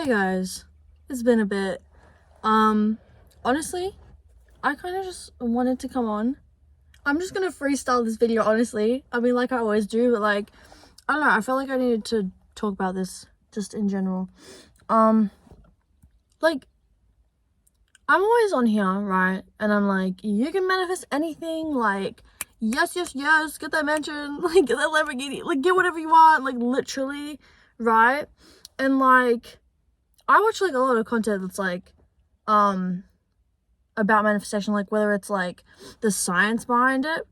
Hey guys, it's been a bit. Honestly, I kind of just wanted to come on. I'm just gonna freestyle this video, honestly. I mean, like I always do, but like, I don't know, I felt like I needed to talk about this just in general. Like, I'm always on here, right? And I'm like, you can manifest anything, like, yes, get that mansion, like, get that Lamborghini, like, get whatever you want, like, literally, right? And like, I watch like a lot of content that's like about manifestation, like whether it's like the science behind it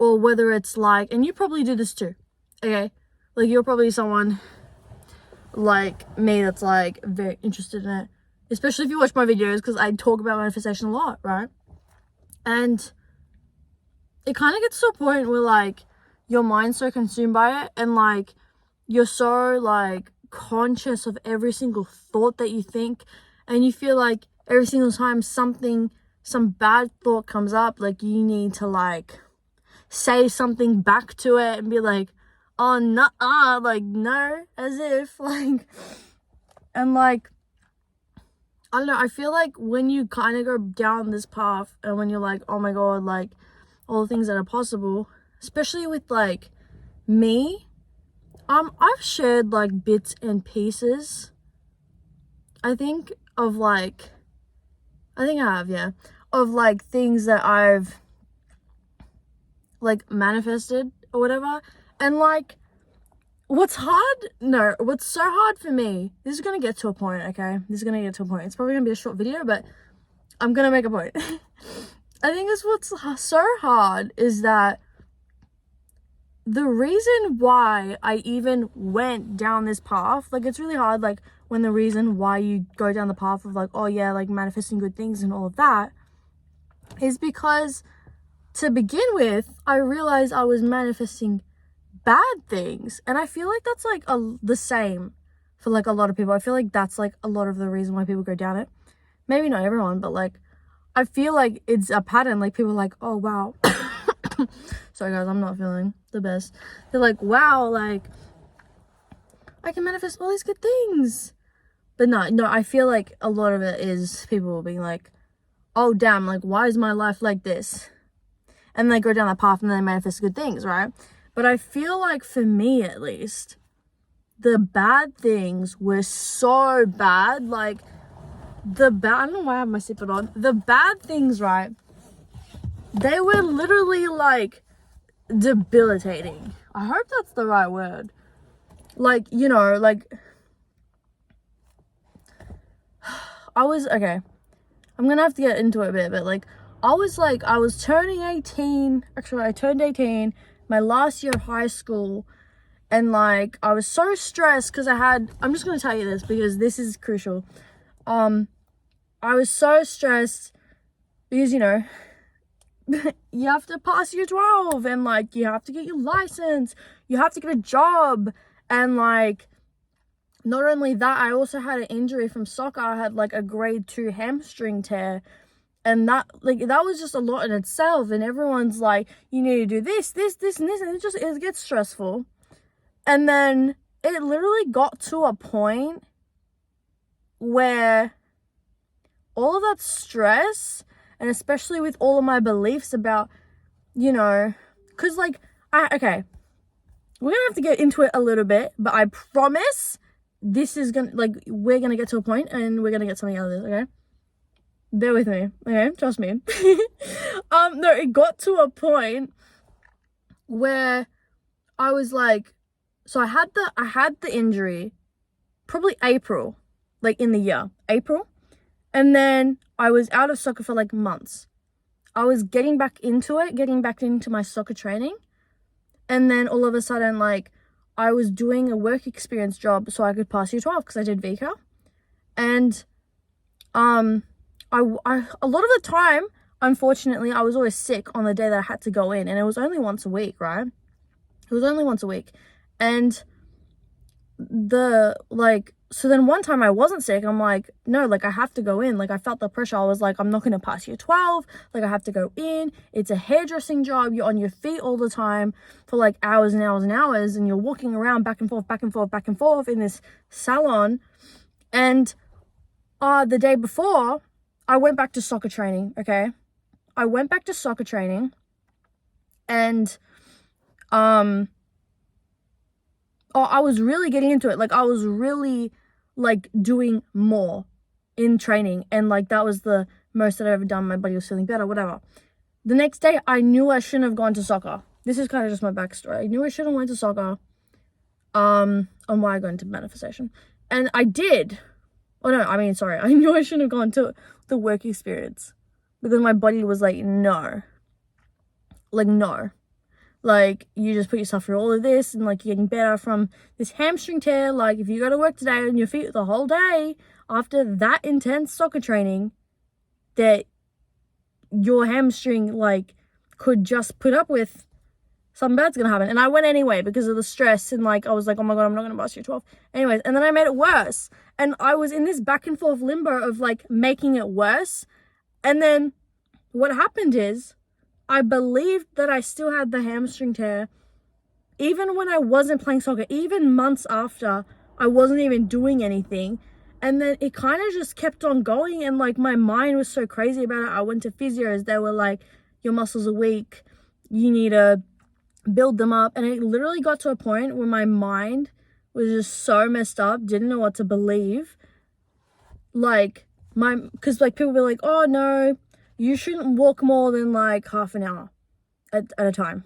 or whether it's like, and you probably do this too, okay? Like you're probably someone like me that's like very interested in it, especially if you watch my videos, because I talk about manifestation a lot, right? And it kind of gets to a point where like your mind's so consumed by it and like you're so like conscious of every single thought that you think, and you feel like every single time some bad thought comes up, like you need to like say something back to it and be like, oh no, like no, as if like, and like I don't know, I feel like when you kind of go down this path and when you're like, oh my god, like all the things that are possible, especially with like me, I've shared like bits and pieces, I think I have, yeah, of like things that I've like manifested or whatever. And like, what's so hard for me, this is gonna get to a point, okay? It's probably gonna be a short video, but I'm gonna make a point. I think that's what's so hard is that the reason why I even went down this path, like it's really hard, like when the reason why you go down the path of like, oh yeah, like manifesting good things and all of that, is because to begin with, I realized I was manifesting bad things. And I feel like that's like the same for like a lot of people. I feel like that's like a lot of the reason why people go down it. Maybe not everyone, but like I feel like it's a pattern. Like people are like, oh wow. Sorry guys, I'm not feeling the best. They're like, wow, like I can manifest all these good things. But no, I feel like a lot of it is people being like, oh damn, like why is my life like this? And they go down that path and they manifest good things, right? But I feel like for me at least, the bad things were so bad. Like I don't know why I have my seatbelt on. The bad things, right? They were literally like debilitating. I hope that's the right word. Like, you know, like okay, I'm gonna have to get into it a bit, but like I was turning 18. Actually, I turned 18 my last year of high school, and like I was so stressed because I'm just gonna tell you this because this is crucial. I was so stressed because, you know, you have to pass year 12 and like you have to get your license, you have to get a job, and like not only that, I also had an injury from soccer. I had like a grade 2 hamstring tear, and that was just a lot in itself. And everyone's like, you need to do this and this, and it gets stressful. And then it literally got to a point where all of that stress, and especially with all of my beliefs about, you know, because like, okay, we're gonna have to get into it a little bit, but I promise this is gonna, like, we're gonna get to a point and we're gonna get something out of this, okay? Bear with me, okay? Trust me. No, it got to a point where I was like, so I had the injury probably April, like in the year, April. And then I was out of soccer for like months. I was getting back into my soccer training. And then all of a sudden, like, I was doing a work experience job so I could pass year 12 because I did VCA. And I a lot of the time, unfortunately, I was always sick on the day that I had to go in. And it was only once a week, right? It was only once a week. And so then one time I wasn't sick. I'm like, no, like I have to go in. Like I felt the pressure. I was like, I'm not going to pass year 12. Like I have to go in. It's a hairdressing job. You're on your feet all the time for like hours and hours and hours. And you're walking around back and forth in this salon. And the day before, I went back to soccer training, okay? I went back to soccer training, and I was really getting into it. Like, I was really, like, doing more in training, and, like, that was the most that I've ever done. My body was feeling better, whatever. The next day, I knew I shouldn't have gone to soccer. This is kind of just my backstory. I knew I shouldn't have went to soccer, on why I got into manifestation. And I did. Oh, no, I mean, sorry. I knew I shouldn't have gone to the work experience, because my body was like, no. Like, no. Like, you just put yourself through all of this, and, like, you're getting better from this hamstring tear. Like, if you go to work today on your feet the whole day after that intense soccer training, that your hamstring, like, could just put up with, something bad's gonna happen. And I went anyway because of the stress, and, like, I was like, oh my God, I'm not gonna pass year 12. Anyways, and then I made it worse. And I was in this back and forth limbo of, like, making it worse. And then what happened is, I believed that I still had the hamstring tear, even when I wasn't playing soccer, even months after I wasn't even doing anything. And then it kind of just kept on going, and, like, my mind was so crazy about it. I went to physios. They were like, your muscles are weak, you need to build them up. And it literally got to a point where my mind was just so messed up, didn't know what to believe. Like, because, like, people were like, oh no, you shouldn't walk more than, like, half an hour at a time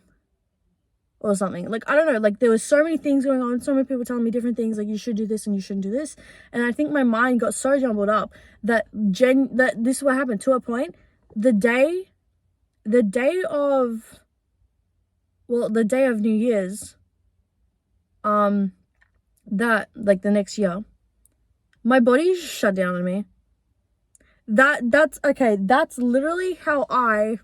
or something. Like, I don't know, like, there was so many things going on, so many people telling me different things, like, you should do this and you shouldn't do this. And I think my mind got so jumbled up that this is what happened. To a point, the day of New Year's, that, like, the next year, my body shut down on me. That's literally how I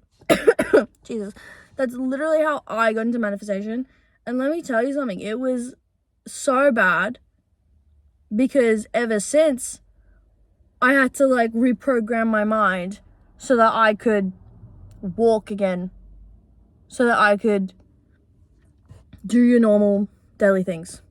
Jesus, that's literally how I got into manifestation. And let me tell you something, it was so bad, because ever since, I had to, like, reprogram my mind so that I could walk again, so that I could do your normal daily things.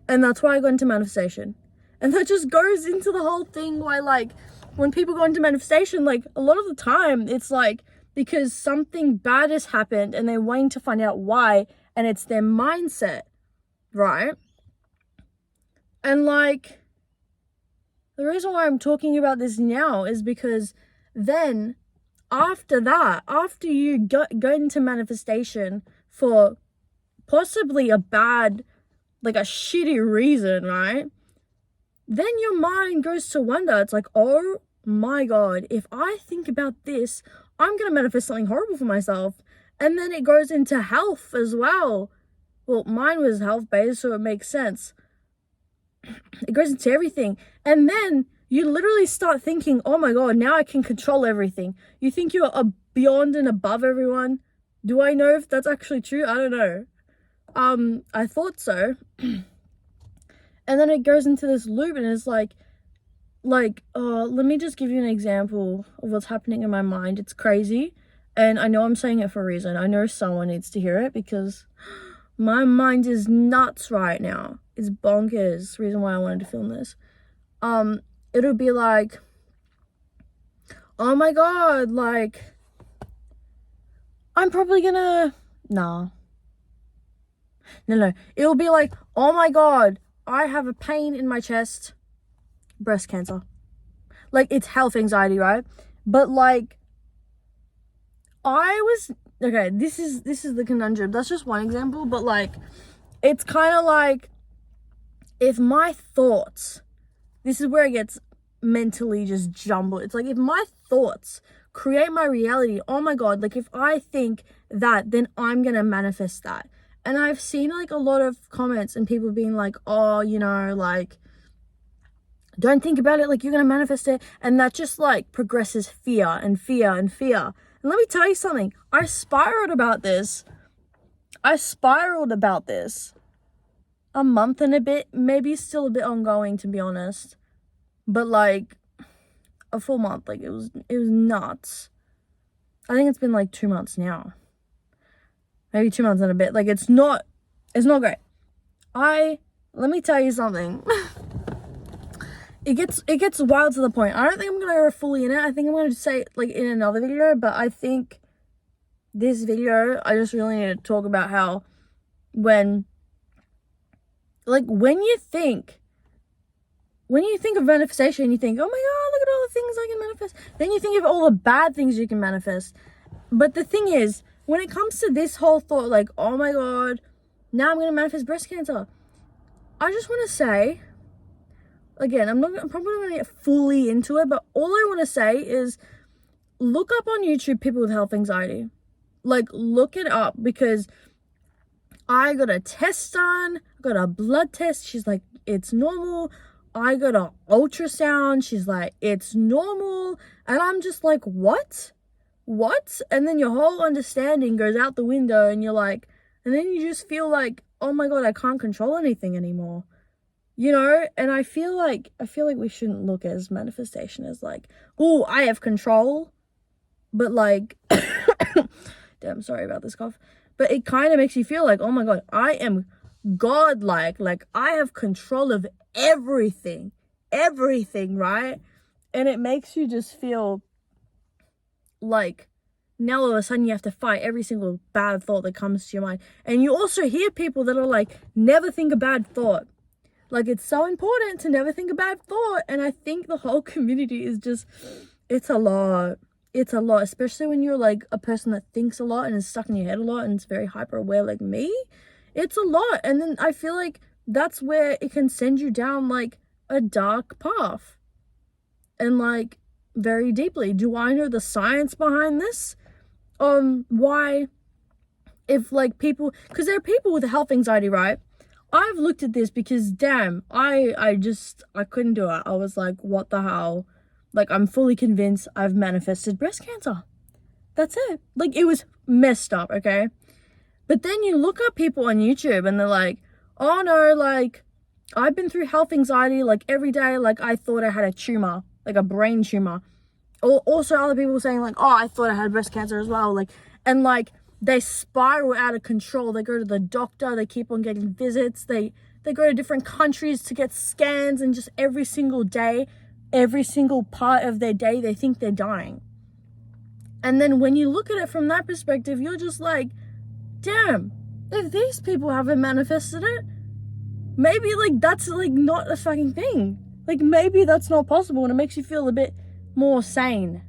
And that's why I got into manifestation. And that just goes into the whole thing why, like, when people go into manifestation, like, a lot of the time, it's, like, because something bad has happened and they're waiting to find out why, and it's their mindset, right? And, like, the reason why I'm talking about this now is because then, after that, after you go into manifestation for possibly a bad, like, a shitty reason, right? Then your mind goes to wonder. It's like, oh my God, if I think about this, I'm going to manifest something horrible for myself. And then it goes into health as well. Well, mine was health-based, so it makes sense. It goes into everything. And then you literally start thinking, oh my God, now I can control everything. You think you're beyond and above everyone. Do I know if that's actually true? I don't know. I thought so. And then it goes into this loop, and it's like, let me just give you an example of what's happening in my mind. It's crazy, and I know I'm saying it for a reason. I know someone needs to hear it, because my mind is nuts right now. It's bonkers. Reason why I wanted to film this. It'll be like, oh my God, like, I'm probably gonna, no. It'll be like, oh my God, I have a pain in my chest, breast cancer. Like, it's health anxiety, right? But, like, this is the conundrum. That's just one example, but, like, it's kind of like, if my thoughts, this is where it gets mentally just jumbled. It's like, if my thoughts create my reality, oh my God, like, if I think that, then I'm gonna manifest that. And I've seen, like, a lot of comments and people being like, oh, you know, like, don't think about it, like, you're gonna manifest it. And that just, like, progresses fear and fear and fear. And let me tell you something, I spiraled about this a month and a bit, maybe still a bit ongoing, to be honest. But, like, a full month, like, it was nuts. I think it's been, like, 2 months now. Maybe 2 months and a bit. Like, it's not great. Let me tell you something. it gets wild to the point. I don't think I'm gonna go fully in it. I think I'm gonna say it like in another video, but I think this video I just really need to talk about how when you think of manifestation, you think, oh my god, look at all the things I can manifest. Then you think of all the bad things you can manifest. But the thing is, when it comes to this whole thought, like, oh my god, now I'm gonna manifest breast cancer, I just want to say, again, I'm probably not gonna get fully into it, but all I want to say is look up on YouTube people with health anxiety. Like, look it up, because I got a test done, got a blood test, she's like, it's normal. I got an ultrasound, she's like, it's normal. And I'm just like, what? And then your whole understanding goes out the window, and you're like, and then you just feel like, oh my god, I can't control anything anymore. You know? And I feel like we shouldn't look at manifestation as like, oh, I have control. But like, damn, sorry about this cough. But it kind of makes you feel like, oh my god, I am godlike. Like, I have control of everything, right? And it makes you just feel like now all of a sudden you have to fight every single bad thought that comes to your mind. And you also hear people that are like, never think a bad thought. Like, it's so important to never think a bad thought. And I think the whole community is just, it's a lot, especially when you're like a person that thinks a lot and is stuck in your head a lot and is very hyper aware like me. It's a lot. And then I feel like that's where it can send you down like a dark path, and like very deeply. Do I know the science behind this? Why, if like people, because there are people with health anxiety, right? I've looked at this because damn, I couldn't do it. I was like, what the hell? Like, I'm fully convinced I've manifested breast cancer. That's it. Like, it was messed up, okay? But then you look up people on YouTube and they're like, oh no, like, I've been through health anxiety, like, every day, like, I thought I had a tumor, like a brain tumor. Or also other people saying, like, oh, I thought I had breast cancer as well. Like, and, like, they spiral out of control. They go to the doctor. They keep on getting visits. They go to different countries to get scans, and just every single day, every single part of their day, they think they're dying. And then when you look at it from that perspective, you're just like, damn, if these people haven't manifested it, maybe, like, that's, like, not a fucking thing. Like, maybe that's not possible, and it makes you feel a bit more sane.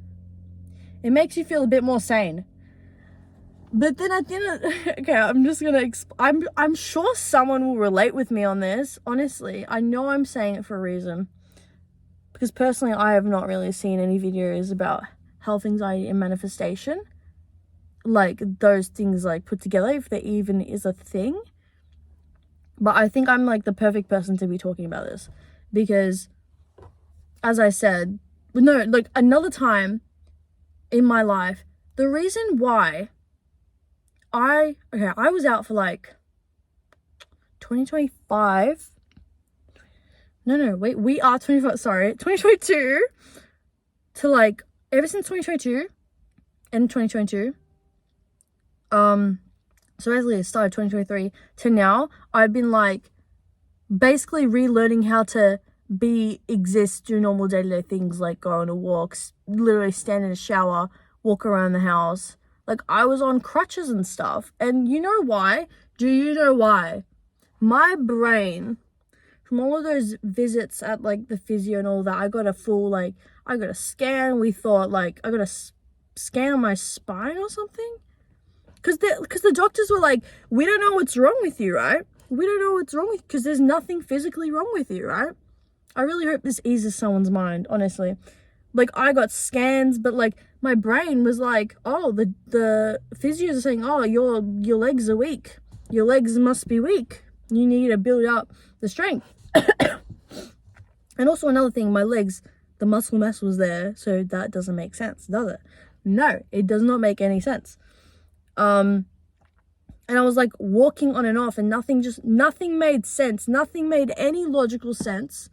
It makes you feel a bit more sane. But then at the end of, okay, I'm just gonna, I'm sure someone will relate with me on this. Honestly, I know I'm saying it for a reason. Because personally, I have not really seen any videos about health anxiety and manifestation. Like, those things, like, put together, if there even is a thing. But I think I'm, like, the perfect person to be talking about this. Because, as I said, no, like, another time in my life, the reason why I was out for, like, 2025. No, wait, we are 2022 to, like, ever since 2022 and 2022. So basically it started 2023 to now, I've been, like, basically relearning how to exist, do normal day-to-day things, like go on a walk, literally stand in a shower, walk around the house. Like, I was on crutches and stuff. And you know why? Do you know why? My brain, from all of those visits at, like, the physio and all that, I got a full, like, I got a scan. We thought, like, I got a scan on my spine or something. Because the doctors were like, we don't know what's wrong with you, right? We don't know what's wrong with you, because there's nothing physically wrong with you, right? I really hope this eases someone's mind, honestly. Like, I got scans, but, like, my brain was like, oh, the physios are saying, oh, your legs are weak. Your legs must be weak. You need to build up the strength. And also another thing, my legs, the muscle mass was there, so that doesn't make sense, does it? No, it does not make any sense. And I was, like, walking on and off, and nothing made sense. Nothing made any logical sense.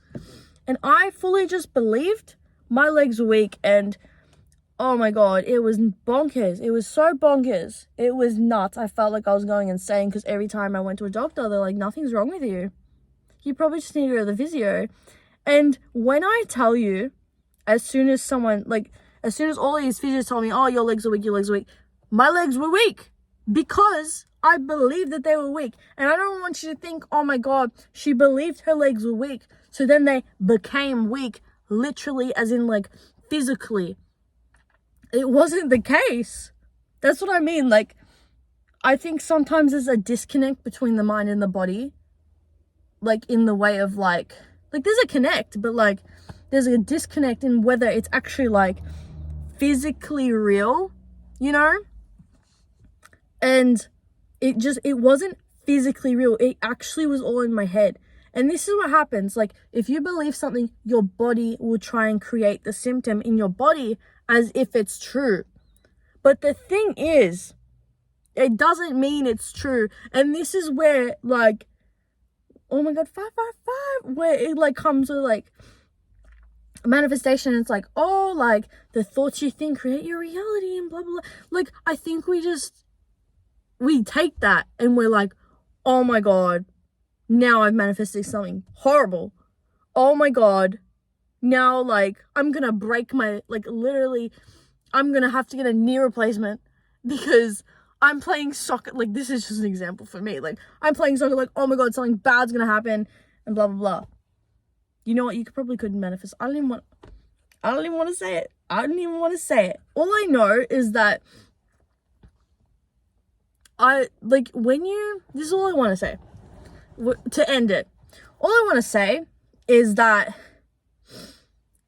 And I fully just believed my legs were weak, and oh my god, it was bonkers. It was so bonkers. It was nuts. I felt like I was going insane, because every time I went to a doctor, they're like, nothing's wrong with you. You probably just need to go to the physio. And when I tell you, as soon as all these physios told me, oh, your legs are weak, my legs were weak because I believed that they were weak. And I don't want you to think, oh my God, she believed her legs were weak, so then they became weak, literally, as in like physically. It wasn't the case. That's what I mean. Like, I think sometimes there's a disconnect between the mind and the body. Like, in the way of like there's a connect, but like there's a disconnect in whether it's actually like physically real, you know? And it wasn't physically real. It actually was all in my head. And this is what happens. Like, if you believe something, your body will try and create the symptom in your body as if it's true. But the thing is, it doesn't mean it's true. And this is where, like, oh my God, 555, where it like comes to like manifestation. It's like, oh, like the thoughts you think create your reality and blah, blah, blah. Like, I think we take that and we're like, oh my God, now I've manifested something horrible. Oh my God, now like I'm gonna break my, like literally, I'm gonna have to get a knee replacement because I'm playing soccer. Like, this is just an example for me. Like, I'm playing soccer, like, oh my God, something bad's gonna happen and blah, blah, blah. You know what? You probably couldn't manifest. I don't even want to say it. I don't even want to say it. All I know is that this is all I want to say. To end it, all I want to say is that,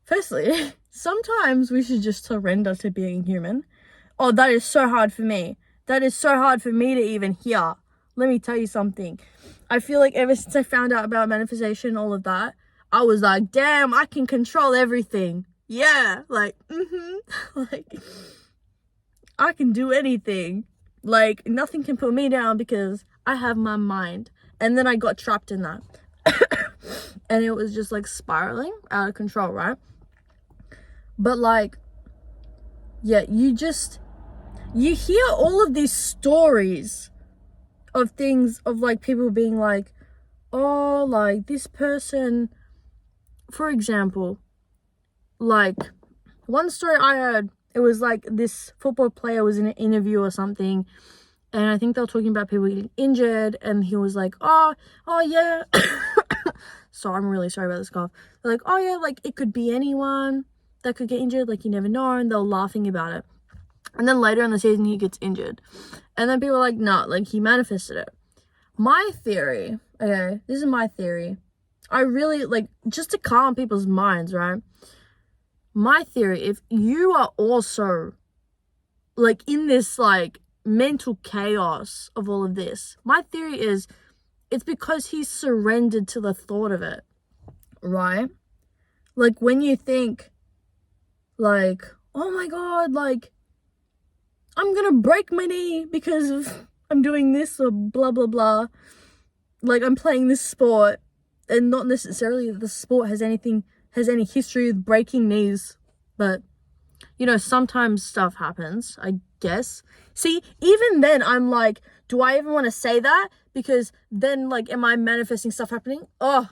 firstly, sometimes we should just surrender to being human. Oh, that is so hard for me. That is so hard for me to even hear. Let me tell you something. I feel like ever since I found out about manifestation, all of that, I was like, damn, I can control everything. Yeah, like, like, I can do anything. Like, nothing can put me down because I have my mind. And then I got trapped in that. And it was just like spiraling out of control, right? But like, yeah, you hear all of these stories of things, of like people being like, oh, like this person, for example, like one story I heard, it was like this football player was in an interview or something, and I think they were talking about people getting injured, and he was like, oh yeah. So I'm really sorry about this cough. They're like, oh yeah, like it could be anyone that could get injured, like you never know, and they're laughing about it. And then later in the season, he gets injured. And then people are like, nah, like he manifested it. My theory, okay, this is my theory. I really, like, just to calm people's minds, right? My theory, if you are also, like, in this, like, mental chaos of all of this, my theory is it's because he's surrendered to the thought of it, right? Like, when you think, like, oh my God, like, I'm gonna break my knee because of I'm doing this or blah, blah, blah. Like, I'm playing this sport, and not necessarily that the sport has any history with breaking knees, but, you know, sometimes stuff happens, I guess. See, even then, I'm like, do I even want to say that? Because then, like, am I manifesting stuff happening? Oh,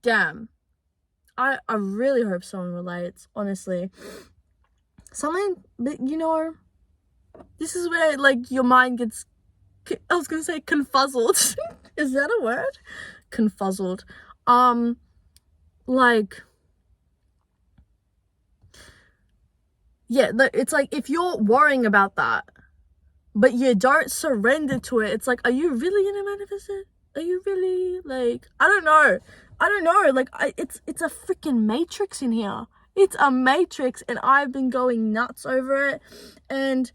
damn. I really hope someone relates, honestly. Something, but, you know, this is where, like, your mind gets, I was gonna say confuzzled. Is that a word? Confuzzled. Like, yeah, it's like, if you're worrying about that, but you don't surrender to it, it's like, are you really gonna manifest it? Are you really, like, I don't know, like, it's a freaking matrix in here. It's a matrix, and I've been going nuts over it. And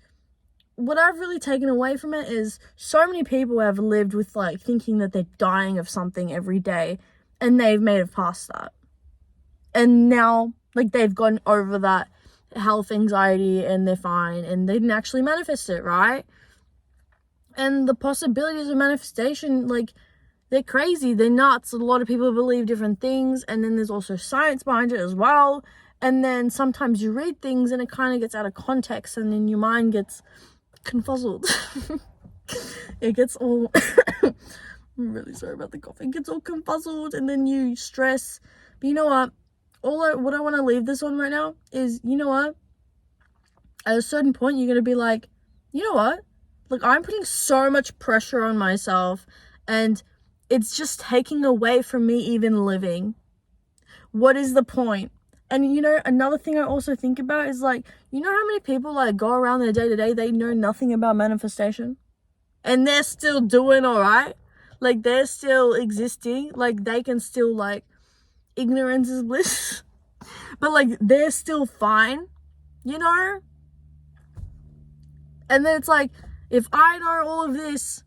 what I've really taken away from it is so many people have lived with, like, thinking that they're dying of something every day, and they've made it past that. And now, like, they've gotten over that health anxiety, and they're fine, and they didn't actually manifest it, right? And the possibilities of manifestation, like, they're crazy, they're nuts. A lot of people believe different things, and then there's also science behind it as well. And then sometimes you read things and it kind of gets out of context, and then your mind gets confuzzled. It gets all I'm really sorry about the cough. It gets all confuzzled, and then you stress But you know what? What I want to leave this on right now is, you know what? At a certain point, you're going to be like, you know what? Like, I'm putting so much pressure on myself, and it's just taking away from me even living. What is the point? And, you know, another thing I also think about is, like, you know how many people, like, go around their day-to-day, they know nothing about manifestation? And they're still doing all right? Like, they're still existing. Like, they can still, like, ignorance is bliss. But, like, they're still fine, you know? And then it's like, if I know all of this,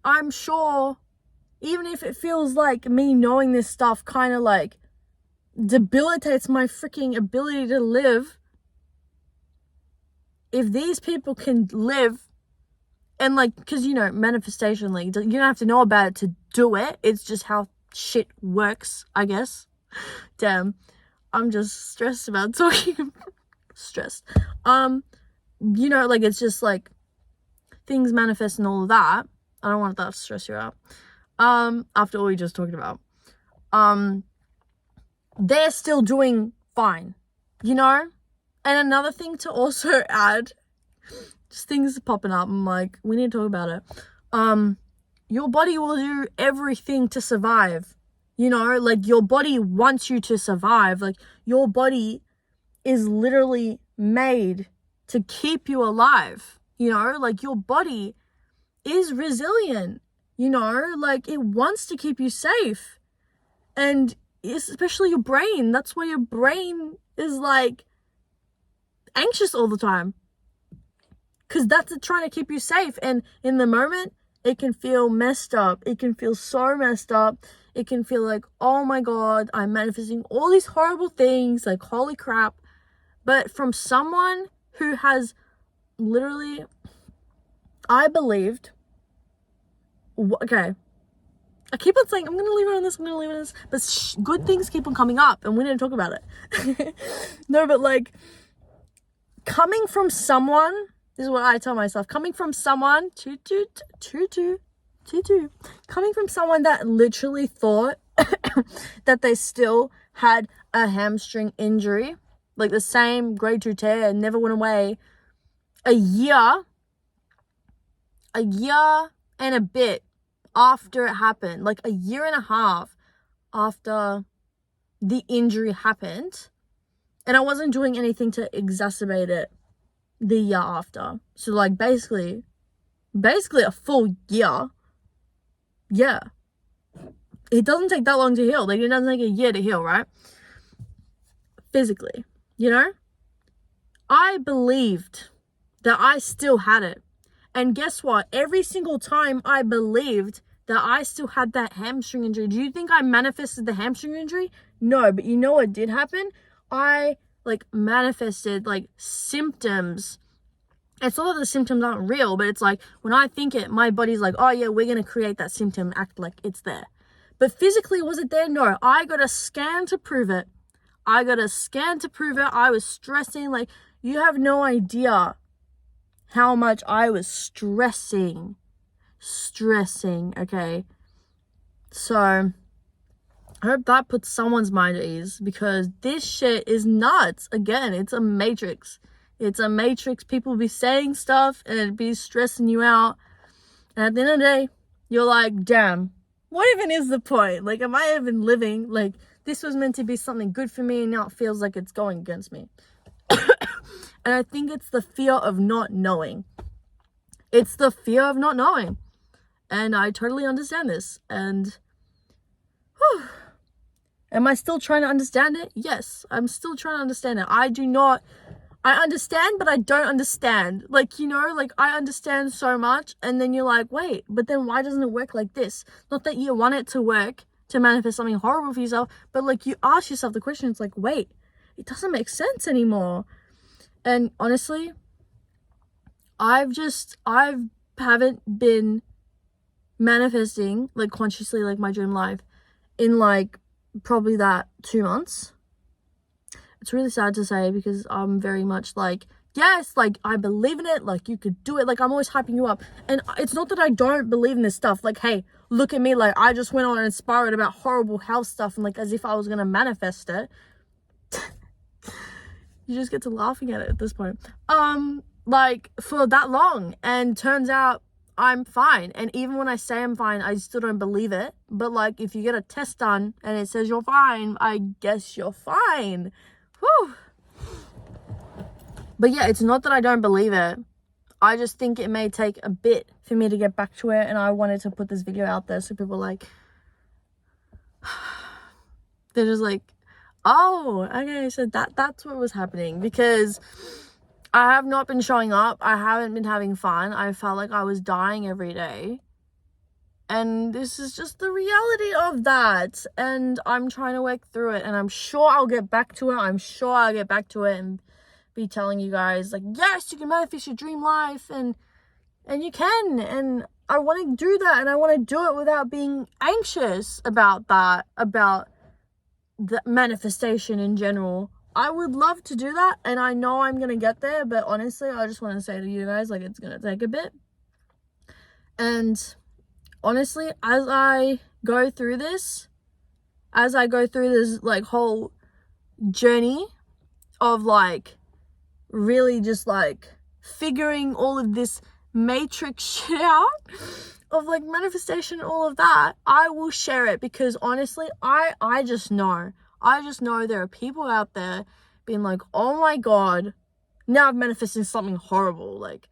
I'm sure, even if it feels like me knowing this stuff kind of, like, debilitates my freaking ability to live, if these people can live, and, like, because, you know, manifestation, like, you don't have to know about it to do it. It's just how shit works, I guess. Damn, I'm just stressed about talking. Stressed. You know, like, it's just, like, things manifest and all of that. I don't want that to stress you out. After all we just talked about. They're still doing fine, you know? And another thing to also add, just things popping up, I'm like, we need to talk about it. Your body will do everything to survive, you know? Like, your body wants you to survive. Like, your body is literally made to keep you alive, you know? Like, your body is resilient, you know? Like, it wants to keep you safe. And especially your brain. That's why your brain is, like, anxious all the time. Because that's it, trying to keep you safe. And in the moment, it can feel messed up. It can feel so messed up. It can feel like, oh my God, I'm manifesting all these horrible things. Like, holy crap. But from someone who has literally, I believed, okay, I keep on saying, I'm going to leave it on this, I'm going to leave it on this, but good things keep on coming up, and we need to talk about it. No, but, like, coming from someone, this is what I tell myself, coming from someone, coming from someone that literally thought that they still had a hamstring injury, like the same grade 2 tear, never went away, a year and a bit after it happened, like a year and a half after the injury happened, and I wasn't doing anything to exacerbate it the year after. So, like, basically a full year. Yeah, it doesn't take that long to heal. Like, it doesn't take a year to heal, right? Physically, you know? I believed that I still had it. And guess what? Every single time I believed that I still had that hamstring injury. Do you think I manifested the hamstring injury? No, but you know what did happen? I, like, manifested, like, symptoms. It's not that the symptoms aren't real, but it's like, when I think it, my body's like, oh yeah, we're going to create that symptom, act like it's there. But physically, was it there? No, I got a scan to prove it. I was stressing. Like, you have no idea how much I was stressing, okay? So, I hope that puts someone's mind at ease, because this shit is nuts. Again, it's a matrix. It's a matrix. People be saying stuff and it'd be stressing you out. And at the end of the day, you're like, damn, what even is the point? Like, am I even living? Like, this was meant to be something good for me, and now it feels like it's going against me. And I think it's the fear of not knowing. It's the fear of not knowing. And I totally understand this. And am I still trying to understand it? Yes, I'm still trying to understand it. I understand, but I don't understand. Like, you know, like, I understand so much, and then you're like, wait, but then why doesn't it work like this? Not that you want it to work to manifest something horrible for yourself, but, like, you ask yourself the question, it's like, wait, it doesn't make sense anymore. And honestly, I haven't been manifesting, like, consciously, like, my dream life in, like, probably that 2 months. It's really sad to say, because I'm very much, like, yes, like, I believe in it, like, you could do it, like, I'm always hyping you up. And it's not that I don't believe in this stuff, like, hey, look at me, like, I just went on and inspired about horrible health stuff, and, like, as if I was gonna manifest it. You just get to laughing at it at this point. Like, for that long, and turns out I'm fine. And even when I say I'm fine, I still don't believe it. But, like, if you get a test done and it says you're fine, I guess you're fine. Whew. But yeah, it's not that I don't believe it. I just think it may take a bit for me to get back to it, and I wanted to put this video out there so people, like, they're just like, oh, okay, so that's what was happening. Because I have not been showing up. I haven't been having fun. I felt like I was dying every day. And this is just the reality of that. And I'm trying to work through it. And I'm sure I'll get back to it. I'm sure I'll get back to it and be telling you guys, like, yes, you can manifest your dream life. And you can. And I want to do that. And I want to do it without being anxious about that. About the manifestation in general. I would love to do that, and I know I'm gonna get there, but honestly, I just want to say to you guys, like, it's gonna take a bit. And honestly, as I go through this, like, whole journey of, like, really just, like, figuring all of this matrix shit out of, like, manifestation, all of that, I will share it, because honestly, I just know there are people out there being like, oh my god, now I've manifested something horrible, like,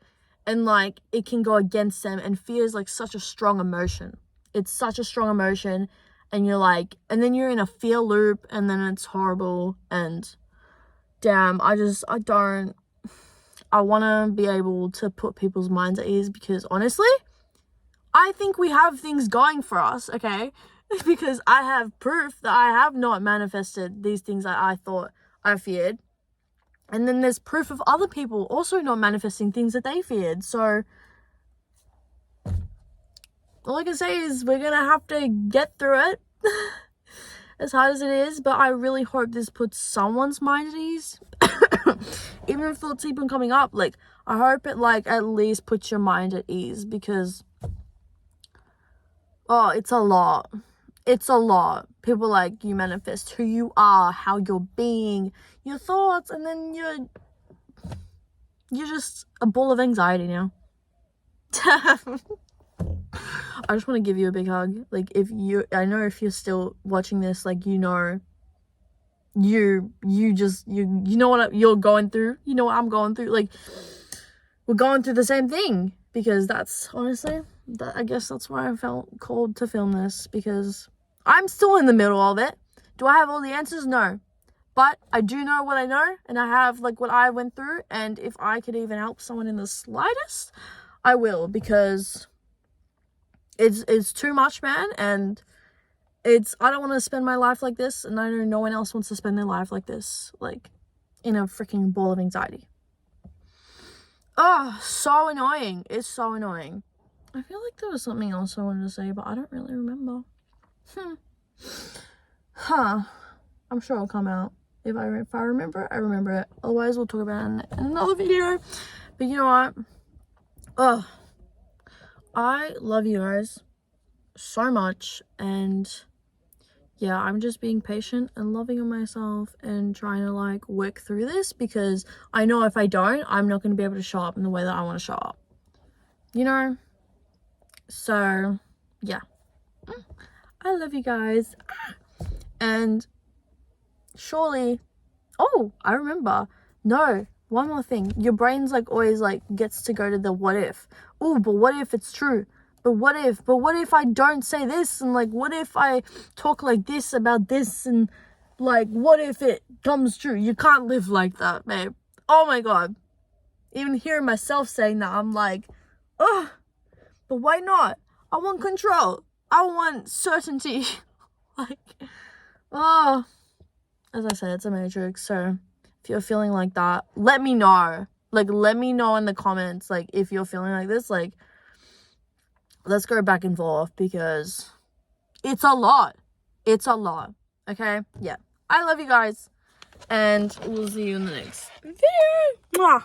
and, like, it can go against them, and fear is, like, such a strong emotion. It's such a strong emotion, and you're like, and then you're in a fear loop, and then it's horrible. And damn, I want to be able to put people's minds at ease, because honestly, I think we have things going for us, okay? Because I have proof that I have not manifested these things that I thought I feared. And then there's proof of other people also not manifesting things that they feared. So all I can say is we're going to have to get through it as hard as it is. But I really hope this puts someone's mind at ease. Even if thoughts keep on coming up, like, I hope it, like, at least puts your mind at ease, because oh, it's a lot. It's a lot. People, like, you manifest who you are, how you're being, your thoughts, and then you're just a ball of anxiety now. I just want to give you a big hug. Like, I know if you're still watching this, like, you know, you know what you're going through. You know what I'm going through. Like, we're going through the same thing, because that's honestly, I guess that's why I felt called to film this, because I'm still in the middle of it. Do I have all the answers? No. But I do know what I know, and I have, like, what I went through, and if I could even help someone in the slightest, I will, because it's too much, man, and I don't want to spend my life like this, and I know no one else wants to spend their life like this, like, in a freaking ball of anxiety. Oh, so annoying. It's so annoying. I feel like there was something else I wanted to say, but I don't really remember. I'm sure it'll come out. If I remember it, I remember it. Otherwise, we'll talk about it in another video. But you know what? Oh, I love you guys so much. And yeah, I'm just being patient and loving on myself and trying to, like, work through this, because I know if I don't, I'm not going to be able to show up in the way that I want to show up. You know? So, yeah. I love you guys. And surely, oh, I remember. No, one more thing. Your brain's, like, always, like, gets to go to the what if. Oh, but what if it's true? But what if I don't say this? And, like, what if I talk like this about this? And, like, what if it comes true? You can't live like that, babe. Oh my god. Even hearing myself saying that, I'm like, oh, but why not? I want control. I want certainty. Like, oh, as I said, it's a matrix. So if you're feeling like that, let me know. Like, let me know in the comments, like, if you're feeling like this, like, let's go back and forth, because it's a lot. It's a lot. Okay? Yeah. I love you guys. And we'll see you in the next video. Mwah.